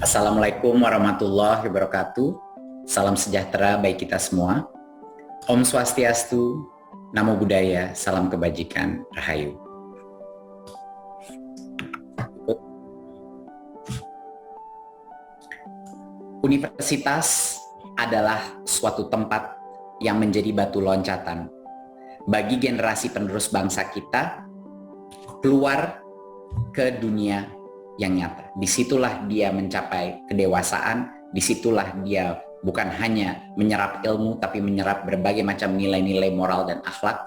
Assalamualaikum warahmatullahi wabarakatuh. Salam sejahtera bagi kita semua. Om Swastiastu, Namo Buddhaya, salam kebajikan, Rahayu. Universitas adalah suatu tempat yang menjadi batu loncatan bagi generasi penerus bangsa kita keluar ke dunia yang nyata. Disitulah dia mencapai kedewasaan, disitulah dia bukan hanya menyerap ilmu, tapi menyerap berbagai macam nilai-nilai moral dan akhlak,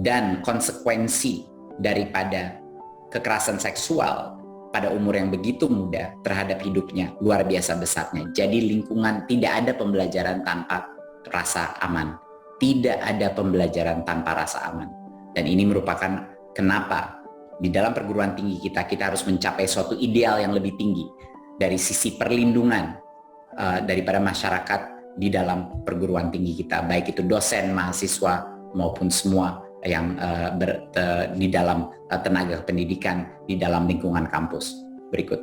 dan konsekuensi daripada kekerasan seksual pada umur yang begitu muda terhadap hidupnya luar biasa besarnya. Jadi lingkungan, tidak ada pembelajaran tanpa rasa aman. Tidak ada pembelajaran tanpa rasa aman. Dan ini merupakan kenapa di dalam perguruan tinggi kita harus mencapai suatu ideal yang lebih tinggi dari sisi perlindungan daripada masyarakat di dalam perguruan tinggi kita, baik itu dosen, mahasiswa, maupun semua yang di dalam tenaga pendidikan, di dalam lingkungan kampus. Berikut.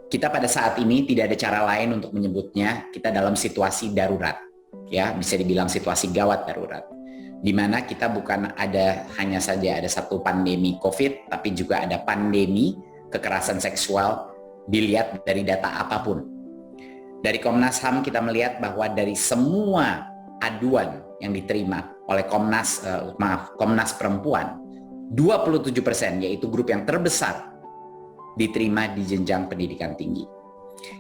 Kita pada saat ini tidak ada cara lain untuk menyebutnya, kita dalam situasi darurat. Ya, bisa dibilang situasi gawat darurat. Di mana kita bukan hanya saja ada satu pandemi COVID, tapi juga ada pandemi kekerasan seksual dilihat dari data apapun. Dari Komnas HAM kita melihat bahwa dari semua aduan yang diterima oleh Komnas Perempuan, 27% yaitu grup yang terbesar diterima di jenjang pendidikan tinggi.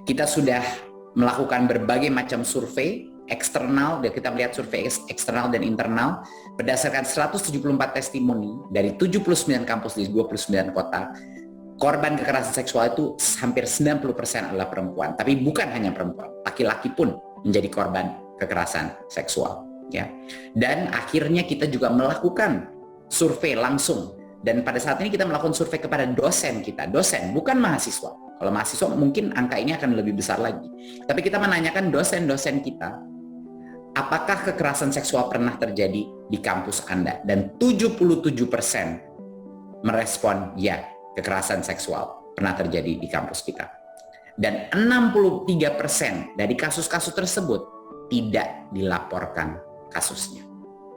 Kita sudah melakukan berbagai macam survei eksternal, dan kita melihat survei eksternal dan internal berdasarkan 174 testimoni dari 79 kampus di 29 kota. Korban kekerasan seksual itu hampir 90% adalah perempuan, tapi bukan hanya perempuan, laki-laki pun menjadi korban kekerasan seksual, ya. Dan akhirnya kita juga melakukan survei langsung, dan pada saat ini kita melakukan survei kepada dosen kita, dosen bukan mahasiswa. Kalau mahasiswa mungkin angka ini akan lebih besar lagi, tapi kita menanyakan dosen-dosen kita, apakah kekerasan seksual pernah terjadi di kampus Anda? Dan 77% merespon ya, kekerasan seksual pernah terjadi di kampus kita. Dan 63% dari kasus-kasus tersebut tidak dilaporkan kasusnya.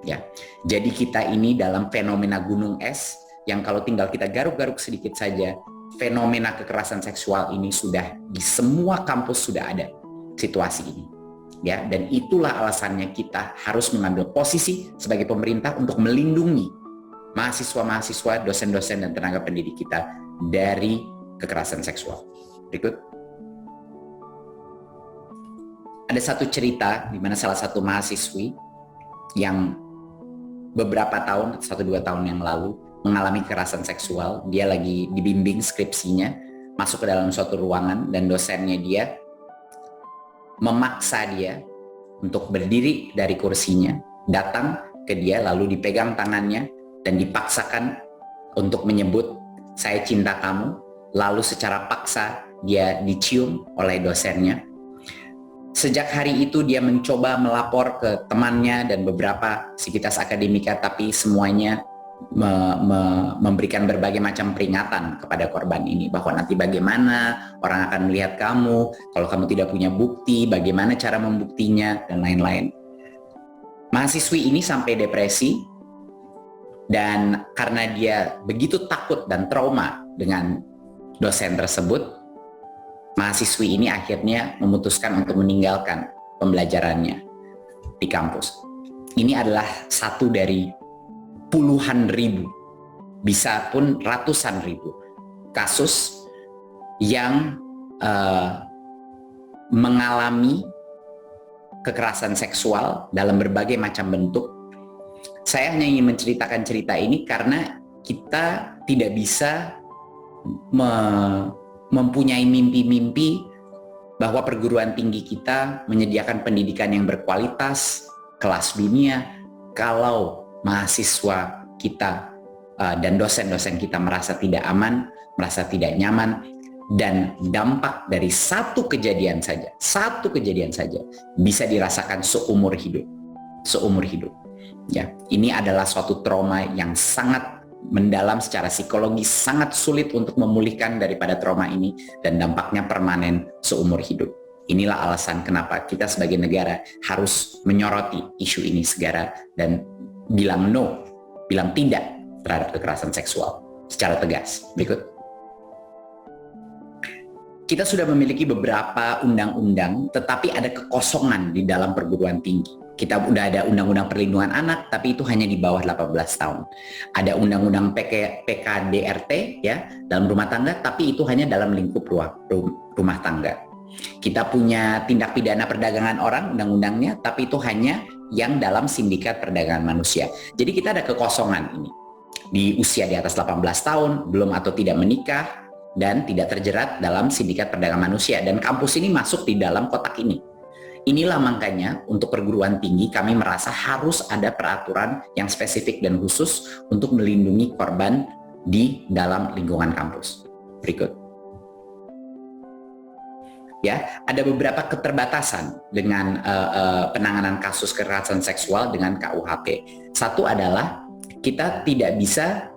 Ya. Jadi kita ini dalam fenomena gunung es yang kalau tinggal kita garuk-garuk sedikit saja, fenomena kekerasan seksual ini sudah di semua kampus sudah ada situasi ini. Ya, dan itulah alasannya kita harus mengambil posisi sebagai pemerintah untuk melindungi mahasiswa-mahasiswa, dosen-dosen, dan tenaga pendidik kita dari kekerasan seksual. Berikut. Ada satu cerita di mana salah satu mahasiswi yang beberapa tahun, 1-2 tahun yang lalu, mengalami kekerasan seksual. Dia lagi dibimbing skripsinya, masuk ke dalam suatu ruangan, dan dosennya dia memaksa dia untuk berdiri dari kursinya, datang ke dia, lalu dipegang tangannya dan dipaksakan untuk menyebut saya cinta kamu, lalu secara paksa dia dicium oleh dosennya. Sejak hari itu dia mencoba melapor ke temannya dan beberapa sivitas akademika, tapi semuanya memberikan berbagai macam peringatan kepada korban ini, bahwa nanti bagaimana orang akan melihat kamu, kalau kamu tidak punya bukti, bagaimana cara membuktinya, dan lain-lain. Mahasiswi ini sampai depresi, dan karena dia begitu takut dan trauma dengan dosen tersebut, mahasiswi ini akhirnya memutuskan untuk meninggalkan pembelajarannya di kampus. Ini adalah satu dari puluhan ribu, bisa pun ratusan ribu kasus yang mengalami kekerasan seksual dalam berbagai macam bentuk. Saya hanya ingin menceritakan cerita ini karena kita tidak bisa mempunyai mimpi-mimpi bahwa perguruan tinggi kita menyediakan pendidikan yang berkualitas, kelas dunia, kalau mahasiswa kita dan dosen-dosen kita merasa tidak aman, merasa tidak nyaman, dan dampak dari satu kejadian saja bisa dirasakan seumur hidup. Ya, ini adalah suatu trauma yang sangat mendalam secara psikologis, sangat sulit untuk memulihkan daripada trauma ini dan dampaknya permanen seumur hidup. Inilah alasan kenapa kita sebagai negara harus menyoroti isu ini segera dan bilang no, bilang tidak terhadap kekerasan seksual secara tegas. Berikut. Kita sudah memiliki beberapa undang-undang, tetapi ada kekosongan di dalam perguruan tinggi. Kita udah ada undang-undang perlindungan anak, tapi itu hanya di bawah 18 tahun. Ada undang-undang PKDRT ya, dalam rumah tangga, tapi itu hanya dalam lingkup rumah tangga. Kita punya tindak pidana perdagangan orang, undang-undangnya, tapi itu hanya yang dalam sindikat perdagangan manusia. Jadi kita ada kekosongan ini. Di usia di atas 18 tahun, belum atau tidak menikah, dan tidak terjerat dalam sindikat perdagangan manusia. Dan kampus ini masuk di dalam kotak ini. Inilah makanya untuk perguruan tinggi kami merasa harus ada peraturan yang spesifik dan khusus untuk melindungi korban di dalam lingkungan kampus. Berikut. Ya, ada beberapa keterbatasan dengan penanganan kasus kekerasan seksual dengan KUHP. Satu adalah kita tidak bisa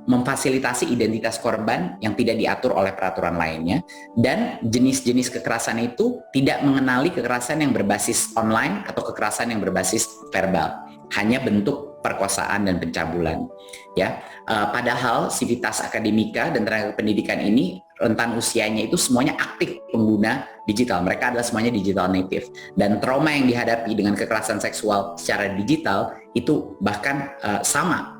memfasilitasi identitas korban yang tidak diatur oleh peraturan lainnya, dan jenis-jenis kekerasan itu tidak mengenali kekerasan yang berbasis online atau kekerasan yang berbasis verbal, hanya bentuk perkosaan dan pencabulan. Ya, padahal Civitas Akademika dan tenaga pendidikan ini rentan usianya itu semuanya aktif pengguna digital. Mereka adalah semuanya digital native. Dan trauma yang dihadapi dengan kekerasan seksual secara digital itu bahkan sama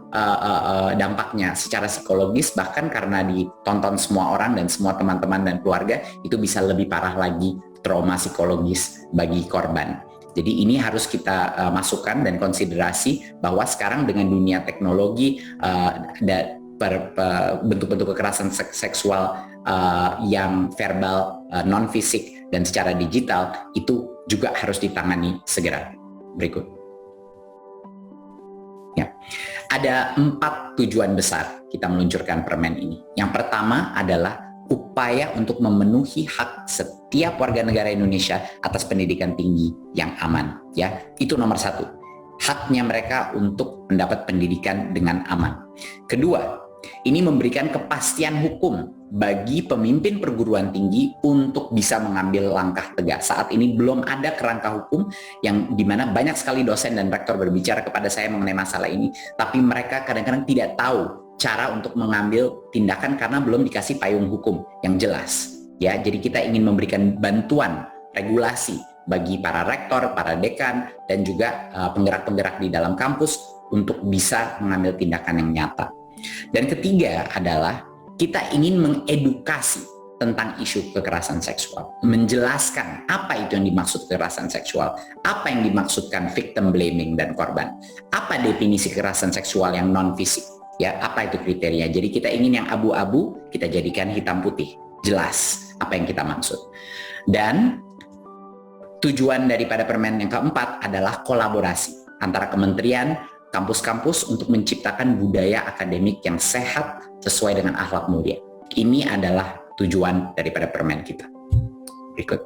dampaknya secara psikologis, bahkan karena ditonton semua orang dan semua teman-teman dan keluarga, itu bisa lebih parah lagi trauma psikologis bagi korban. Jadi ini harus kita masukkan dan konsiderasi bahwa sekarang dengan dunia teknologi bentuk-bentuk kekerasan seksual yang verbal, non-fisik, dan secara digital itu juga harus ditangani segera. Berikut. Ya. Ada 4 tujuan besar kita meluncurkan permen ini. Yang pertama adalah upaya untuk memenuhi hak setiap warga negara Indonesia atas pendidikan tinggi yang aman. Ya, itu nomor 1. Haknya mereka untuk mendapat pendidikan dengan aman. Kedua, ini memberikan kepastian hukum bagi pemimpin perguruan tinggi untuk bisa mengambil langkah tegas. Saat ini belum ada kerangka hukum yang dimana banyak sekali dosen dan rektor berbicara kepada saya mengenai masalah ini, tapi mereka kadang-kadang tidak tahu cara untuk mengambil tindakan karena belum dikasih payung hukum yang jelas. Ya, jadi kita ingin memberikan bantuan regulasi bagi para rektor, para dekan, dan juga penggerak-penggerak di dalam kampus untuk bisa mengambil tindakan yang nyata. Dan ketiga adalah kita ingin mengedukasi tentang isu kekerasan seksual, menjelaskan apa itu yang dimaksud kekerasan seksual, apa yang dimaksudkan victim blaming dan korban, apa definisi kekerasan seksual yang non-fisik, ya, apa itu kriteria. Jadi kita ingin yang abu-abu kita jadikan hitam putih, jelas apa yang kita maksud. Dan tujuan daripada permen yang keempat adalah kolaborasi antara kementerian, kampus-kampus untuk menciptakan budaya akademik yang sehat sesuai dengan akhlak mulia. Ini adalah tujuan daripada permen kita. Berikut.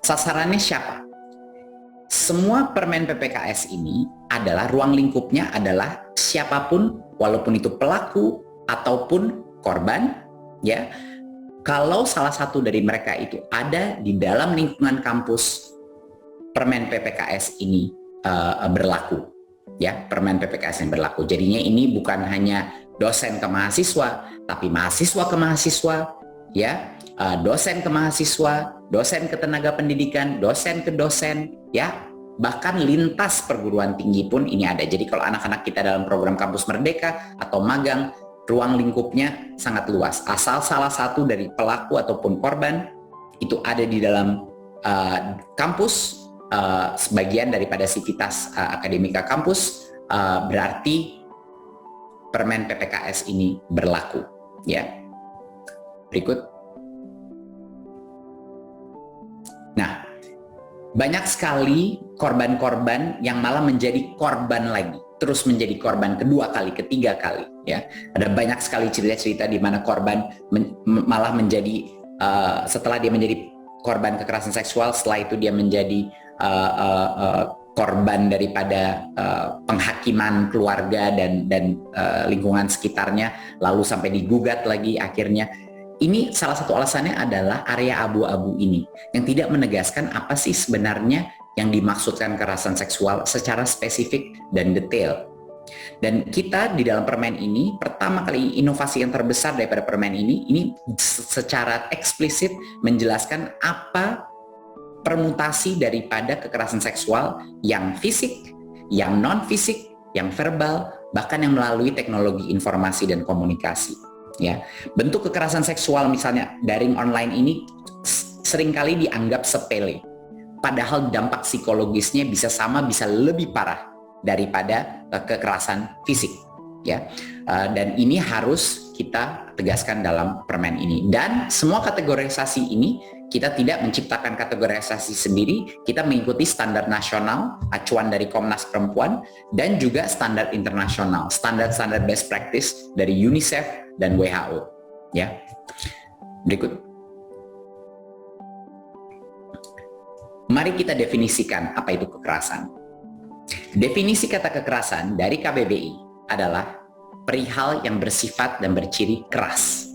Sasarannya siapa? Semua permen PPKS ini adalah ruang lingkupnya adalah siapapun, walaupun itu pelaku ataupun korban, ya. Kalau salah satu dari mereka itu ada di dalam lingkungan kampus, permen PPKS ini berlaku, ya, permen PPKS yang berlaku. Jadinya ini bukan hanya dosen ke mahasiswa, tapi mahasiswa ke mahasiswa, ya, dosen ke mahasiswa, dosen ke tenaga pendidikan, dosen ke dosen, ya, bahkan lintas perguruan tinggi pun ini ada. Jadi kalau anak-anak kita dalam program Kampus Merdeka atau magang, ruang lingkupnya sangat luas. Asal salah satu dari pelaku ataupun korban itu ada di dalam kampus, sebagian daripada Civitas Akademika kampus, berarti permen PPKS ini berlaku, ya. Berikut. Nah, banyak sekali korban-korban yang malah menjadi korban lagi, terus menjadi korban kedua kali, ketiga kali, ya. Ada banyak sekali cerita-cerita di mana korban malah menjadi setelah dia menjadi korban kekerasan seksual, setelah itu dia menjadi korban daripada penghakiman keluarga dan lingkungan sekitarnya, lalu sampai digugat lagi akhirnya. Ini salah satu alasannya adalah area abu-abu ini yang tidak menegaskan apa sih sebenarnya yang dimaksudkan kekerasan seksual secara spesifik dan detail. Dan kita di dalam permen ini, pertama kali inovasi yang terbesar daripada permen ini secara eksplisit menjelaskan apa permutasi daripada kekerasan seksual yang fisik, yang non-fisik, yang verbal, bahkan yang melalui teknologi informasi dan komunikasi. Ya, bentuk kekerasan seksual misalnya daring online ini seringkali dianggap sepele, padahal dampak psikologisnya bisa sama, bisa lebih parah daripada kekerasan fisik. Ya, dan ini harus kita tegaskan dalam permen ini. Dan semua kategorisasi ini kita tidak menciptakan kategorisasi sendiri, kita mengikuti standar nasional, acuan dari Komnas Perempuan, dan juga standar internasional, standar-standar best practice dari UNICEF dan WHO. Ya, berikut. Mari kita definisikan apa itu kekerasan. Definisi kata kekerasan dari KBBI adalah perihal yang bersifat dan berciri keras.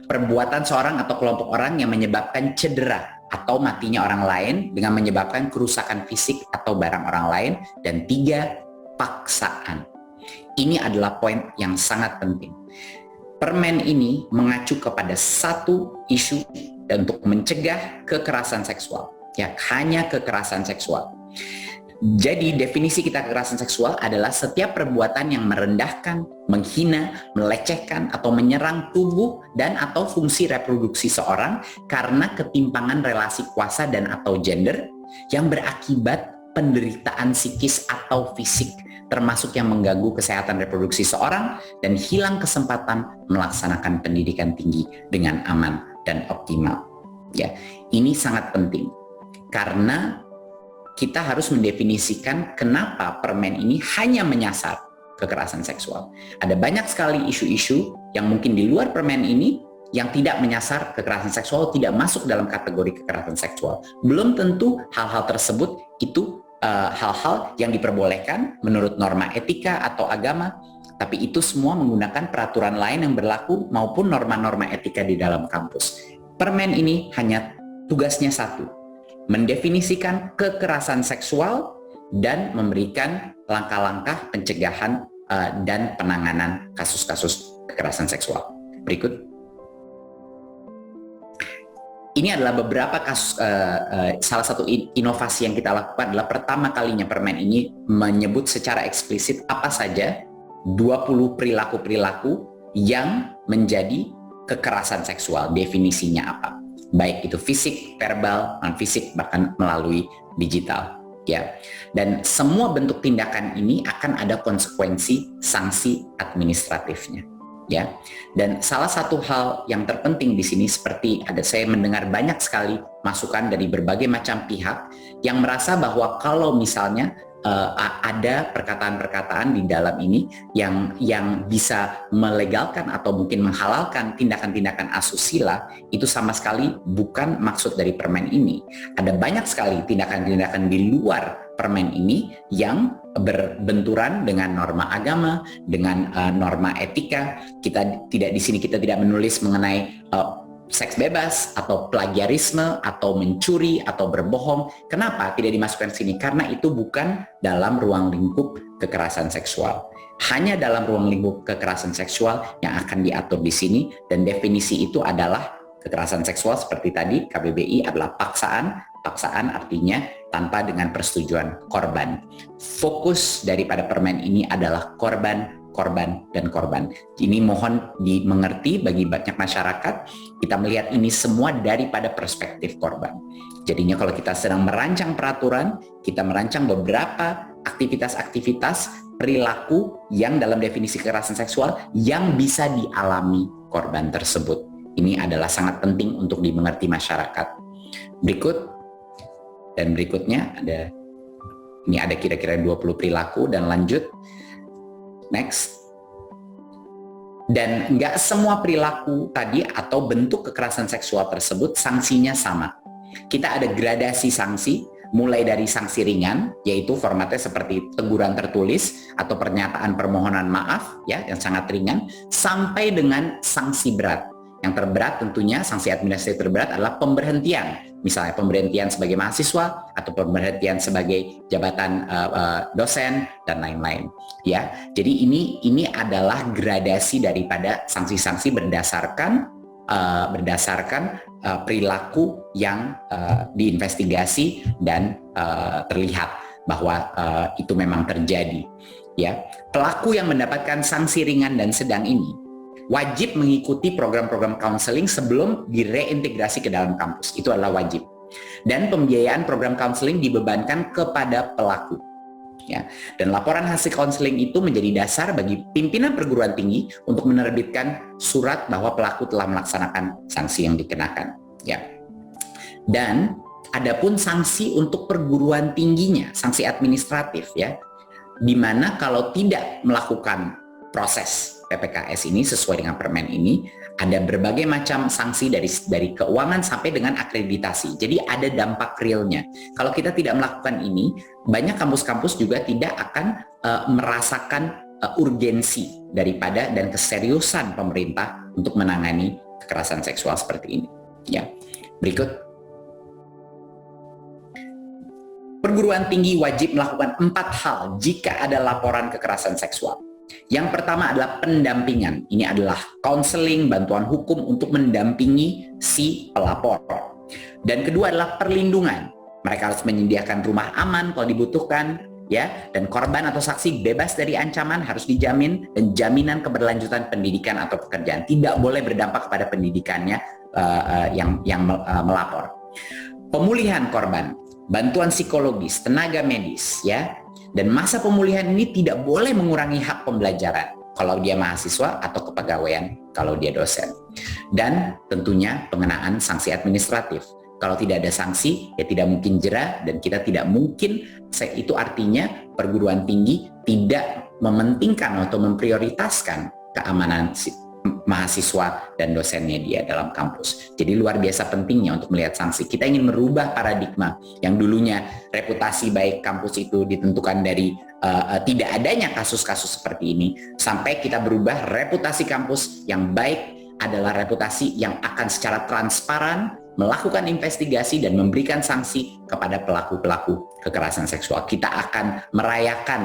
Perbuatan seorang atau kelompok orang yang menyebabkan cedera atau matinya orang lain dengan menyebabkan kerusakan fisik atau barang orang lain. Dan 3, paksaan. Ini adalah poin yang sangat penting. Permen ini mengacu kepada satu isu dan untuk mencegah kekerasan seksual. Ya, hanya kekerasan seksual. Jadi definisi kita kekerasan seksual adalah setiap perbuatan yang merendahkan, menghina, melecehkan, atau menyerang tubuh dan atau fungsi reproduksi seorang karena ketimpangan relasi kuasa dan atau gender yang berakibat penderitaan psikis atau fisik, termasuk yang mengganggu kesehatan reproduksi seorang dan hilang kesempatan melaksanakan pendidikan tinggi dengan aman dan optimal. Ya, ini sangat penting karena kita harus mendefinisikan kenapa permen ini hanya menyasar kekerasan seksual. Ada banyak sekali isu-isu yang mungkin di luar permen ini yang tidak menyasar kekerasan seksual, tidak masuk dalam kategori kekerasan seksual. Belum tentu hal-hal tersebut itu hal-hal yang diperbolehkan menurut norma etika atau agama, tapi itu semua menggunakan peraturan lain yang berlaku maupun norma-norma etika di dalam kampus. Permen ini hanya tugasnya satu, mendefinisikan kekerasan seksual dan memberikan langkah-langkah pencegahan dan penanganan kasus-kasus kekerasan seksual. Berikut. Ini adalah beberapa kasus, salah satu inovasi yang kita lakukan adalah pertama kalinya permen ini menyebut secara eksplisit apa saja 20 perilaku-perilaku yang menjadi kekerasan seksual, definisinya apa. Baik itu fisik, verbal, non-fisik, bahkan melalui digital. Ya, dan semua bentuk tindakan ini akan ada konsekuensi sanksi administratifnya. Ya, dan salah satu hal yang terpenting di sini seperti saya mendengar banyak sekali masukan dari berbagai macam pihak yang merasa bahwa kalau misalnya ada perkataan-perkataan di dalam ini yang bisa melegalkan atau mungkin menghalalkan tindakan-tindakan asusila, itu sama sekali bukan maksud dari permen ini. Ada banyak sekali tindakan-tindakan di luar permen ini yang berbenturan dengan norma agama, dengan norma etika. Kita tidak menulis mengenai seks bebas atau plagiarisme atau mencuri atau berbohong. Kenapa tidak dimasukkan sini? Karena itu bukan dalam ruang lingkup kekerasan seksual. Hanya dalam ruang lingkup kekerasan seksual yang akan diatur di sini, dan definisi itu adalah kekerasan seksual seperti tadi KBBI adalah paksaan. Paksaan artinya tanpa dengan persetujuan korban. Fokus daripada permen ini adalah korban, dan korban. Ini mohon dimengerti bagi banyak masyarakat, kita melihat ini semua daripada perspektif korban. Jadinya kalau kita sedang merancang peraturan, kita merancang beberapa aktivitas-aktivitas perilaku yang dalam definisi kekerasan seksual yang bisa dialami korban tersebut. Ini adalah sangat penting untuk dimengerti masyarakat. Berikut dan berikutnya ada kira-kira 20 perilaku dan lanjut. Next. Dan nggak semua perilaku tadi atau bentuk kekerasan seksual tersebut sanksinya sama. Kita ada gradasi sanksi mulai dari sanksi ringan, yaitu formatnya seperti teguran tertulis atau pernyataan permohonan maaf ya yang sangat ringan, sampai dengan sanksi berat. Yang terberat tentunya sanksi administratif terberat adalah pemberhentian, misalnya pemberhentian sebagai mahasiswa atau pemberhentian sebagai jabatan dosen dan lain-lain. Ya, jadi ini adalah gradasi daripada sanksi-sanksi berdasarkan perilaku yang diinvestigasi dan terlihat bahwa itu memang terjadi. Ya, pelaku yang mendapatkan sanksi ringan dan sedang ini wajib mengikuti program-program counseling sebelum direintegrasi ke dalam kampus. Itu adalah wajib. Dan pembiayaan program counseling dibebankan kepada pelaku. Ya. Dan laporan hasil counseling itu menjadi dasar bagi pimpinan perguruan tinggi untuk menerbitkan surat bahwa pelaku telah melaksanakan sanksi yang dikenakan. Ya. Dan adapun sanksi untuk perguruan tingginya, sanksi administratif ya, di mana kalau tidak melakukan proses PPKS ini sesuai dengan permen ini, ada berbagai macam sanksi dari keuangan sampai dengan akreditasi. Jadi ada dampak realnya. Kalau kita tidak melakukan ini, banyak kampus-kampus juga tidak akan merasakan urgensi daripada dan keseriusan pemerintah untuk menangani kekerasan seksual seperti ini. Ya, berikut. Perguruan tinggi wajib melakukan 4 hal jika ada laporan kekerasan seksual. Yang pertama adalah pendampingan. Ini adalah konseling, bantuan hukum untuk mendampingi si pelapor. Dan kedua adalah perlindungan. Mereka harus menyediakan rumah aman kalau dibutuhkan, ya. Dan korban atau saksi bebas dari ancaman harus dijamin, dan jaminan keberlanjutan pendidikan atau pekerjaan tidak boleh berdampak kepada pendidikannya yang melapor. Pemulihan korban, bantuan psikologis, tenaga medis, ya. Dan masa pemulihan ini tidak boleh mengurangi hak pembelajaran kalau dia mahasiswa atau kepegawaian kalau dia dosen. Dan tentunya pengenaan sanksi administratif. Kalau tidak ada sanksi, ya tidak mungkin jera, dan kita tidak mungkin, itu artinya perguruan tinggi tidak mementingkan atau memprioritaskan keamanan mahasiswa dan dosennya dia dalam kampus. Jadi luar biasa pentingnya untuk melihat sanksi. Kita ingin merubah paradigma yang dulunya reputasi baik kampus itu ditentukan dari tidak adanya kasus-kasus seperti ini, sampai kita berubah reputasi kampus yang baik adalah reputasi yang akan secara transparan melakukan investigasi dan memberikan sanksi kepada pelaku-pelaku kekerasan seksual. Kita akan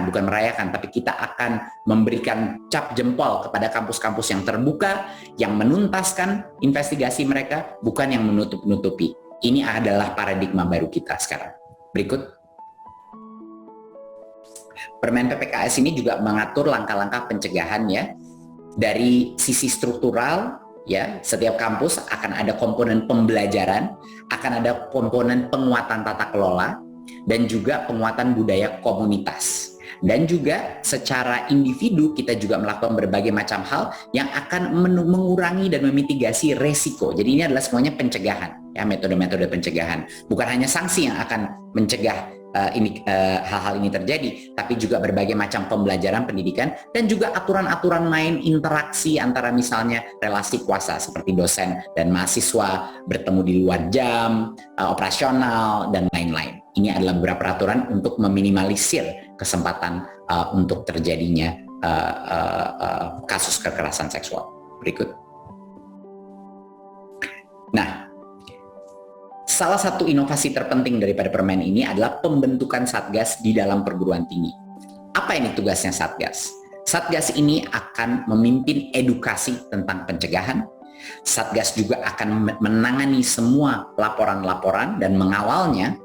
bukan merayakan, tapi kita akan memberikan cap jempol kepada kampus-kampus yang terbuka, yang menuntaskan investigasi mereka, bukan yang menutup-nutupi. Ini adalah paradigma baru kita sekarang. Berikut. Permen PPKS ini juga mengatur langkah-langkah pencegahan ya. Dari sisi struktural, ya, setiap kampus akan ada komponen pembelajaran, akan ada komponen penguatan tata kelola, dan juga penguatan budaya komunitas. Dan juga secara individu kita juga melakukan berbagai macam hal yang akan mengurangi dan memitigasi resiko. Jadi ini adalah semuanya pencegahan, ya, metode-metode pencegahan. Bukan hanya sanksi yang akan mencegah hal-hal ini terjadi, tapi juga berbagai macam pembelajaran pendidikan dan juga aturan-aturan lain interaksi antara misalnya relasi kuasa seperti dosen dan mahasiswa, bertemu di luar jam, operasional, dan lain-lain. Ini adalah beberapa peraturan untuk meminimalisir kesempatan untuk terjadinya kasus kekerasan seksual. Berikut. Nah, salah satu inovasi terpenting daripada permen ini adalah pembentukan Satgas di dalam perguruan tinggi. Apa ini tugasnya Satgas? Satgas ini akan memimpin edukasi tentang pencegahan. Satgas juga akan menangani semua laporan-laporan dan mengawalnya,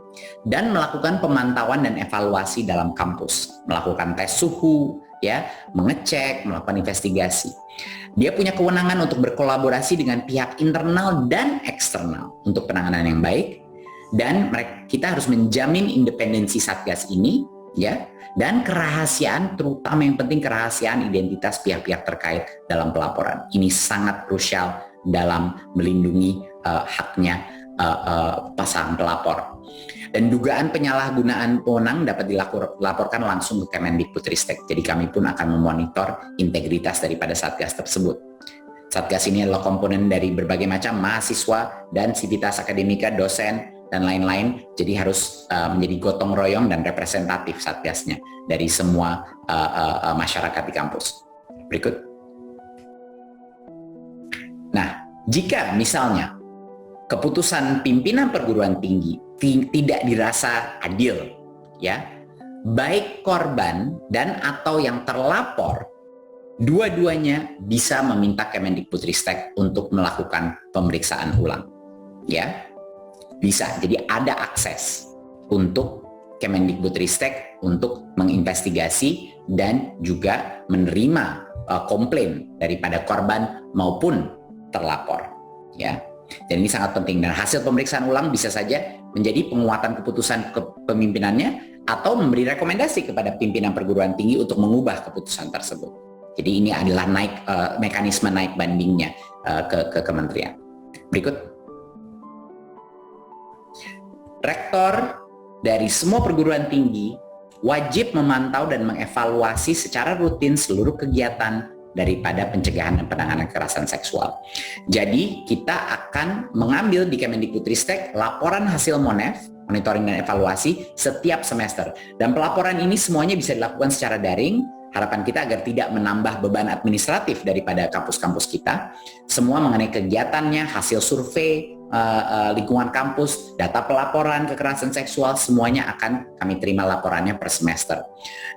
dan melakukan pemantauan dan evaluasi dalam kampus, melakukan tes suhu, ya, mengecek, melakukan investigasi. Dia punya kewenangan untuk berkolaborasi dengan pihak internal dan eksternal untuk penanganan yang baik, dan kita harus menjamin independensi Satgas ini, ya, dan kerahasiaan, terutama yang penting kerahasiaan identitas pihak-pihak terkait dalam pelaporan. Ini sangat krusial dalam melindungi haknya pasangan pelapor. Dan dugaan penyalahgunaan wewenang dapat dilaporkan langsung ke Kemendikbudristek. Jadi kami pun akan memonitor integritas daripada Satgas tersebut. Satgas ini adalah komponen dari berbagai macam mahasiswa dan sivitas akademika, dosen, dan lain-lain. Jadi harus menjadi gotong royong dan representatif Satgasnya dari semua masyarakat di kampus. Berikut. Nah, jika misalnya keputusan pimpinan perguruan tinggi tidak dirasa adil, ya, baik korban dan atau yang terlapor, dua-duanya bisa meminta Kemendikbudristek untuk melakukan pemeriksaan ulang, ya, bisa. Jadi ada akses untuk Kemendikbudristek untuk menginvestigasi dan juga menerima komplain daripada korban maupun terlapor, ya. Dan ini sangat penting, dan hasil pemeriksaan ulang bisa saja menjadi penguatan keputusan kepemimpinannya atau memberi rekomendasi kepada pimpinan perguruan tinggi untuk mengubah keputusan tersebut. Jadi ini adalah mekanisme naik bandingnya ke kementerian. Berikut. Rektor dari semua perguruan tinggi wajib memantau dan mengevaluasi secara rutin seluruh kegiatan daripada pencegahan dan penanganan kekerasan seksual. Jadi kita akan mengambil di Kemendikbudristek laporan hasil MONEF, monitoring dan evaluasi, setiap semester. Dan pelaporan ini semuanya bisa dilakukan secara daring. Harapan kita agar tidak menambah beban administratif daripada kampus-kampus kita. Semua mengenai kegiatannya, hasil survei, lingkungan kampus, data pelaporan kekerasan seksual, semuanya akan kami terima laporannya per semester.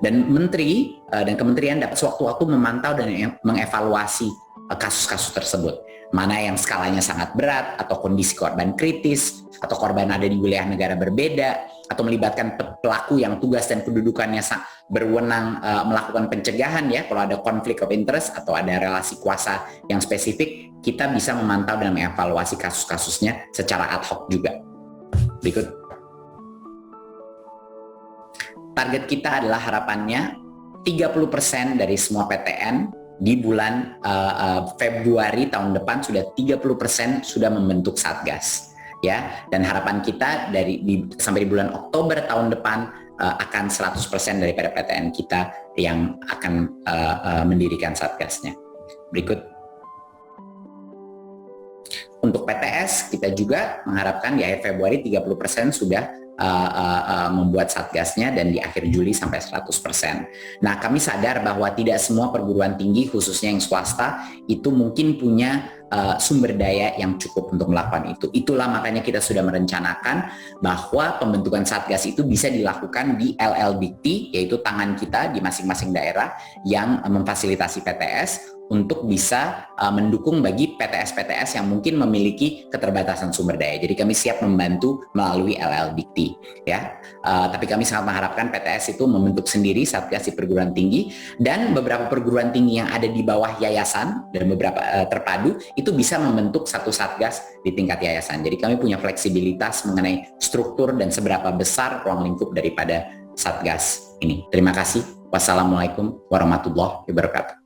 Dan menteri dan kementerian dapat sewaktu-waktu memantau dan mengevaluasi kasus-kasus tersebut. Mana yang skalanya sangat berat, atau kondisi korban kritis, atau korban ada di wilayah negara berbeda, atau melibatkan pelaku yang tugas dan kedudukannya berwenang melakukan pencegahan, ya, kalau ada konflik of interest atau ada relasi kuasa yang spesifik, kita bisa memantau dan mengevaluasi kasus-kasusnya secara ad hoc juga. Berikut. Target kita adalah harapannya 30% dari semua PTN di bulan Februari tahun depan sudah 30% sudah membentuk Satgas, ya. Dan harapan kita sampai di bulan Oktober tahun depan akan 100% daripada PTN kita yang akan mendirikan Satgasnya. Berikut. Untuk PTS kita juga mengharapkan di akhir Februari 30% sudah membuat Satgasnya, dan di akhir Juli sampai 100%. Nah, kami sadar bahwa tidak semua perguruan tinggi, khususnya yang swasta, itu mungkin punya sumber daya yang cukup untuk melakukan itu. Itulah makanya kita sudah merencanakan bahwa pembentukan Satgas itu bisa dilakukan di LLDikti, yaitu tangan kita di masing-masing daerah yang memfasilitasi PTS untuk bisa mendukung bagi PTS-PTS yang mungkin memiliki keterbatasan sumber daya. Jadi kami siap membantu melalui LLDikti, ya. Tapi kami sangat mengharapkan PTS itu membentuk sendiri Satgas di perguruan tinggi, dan beberapa perguruan tinggi yang ada di bawah yayasan dan beberapa terpadu itu bisa membentuk satu Satgas di tingkat yayasan. Jadi kami punya fleksibilitas mengenai struktur dan seberapa besar ruang lingkup daripada Satgas ini. Terima kasih. Wassalamualaikum warahmatullahi wabarakatuh.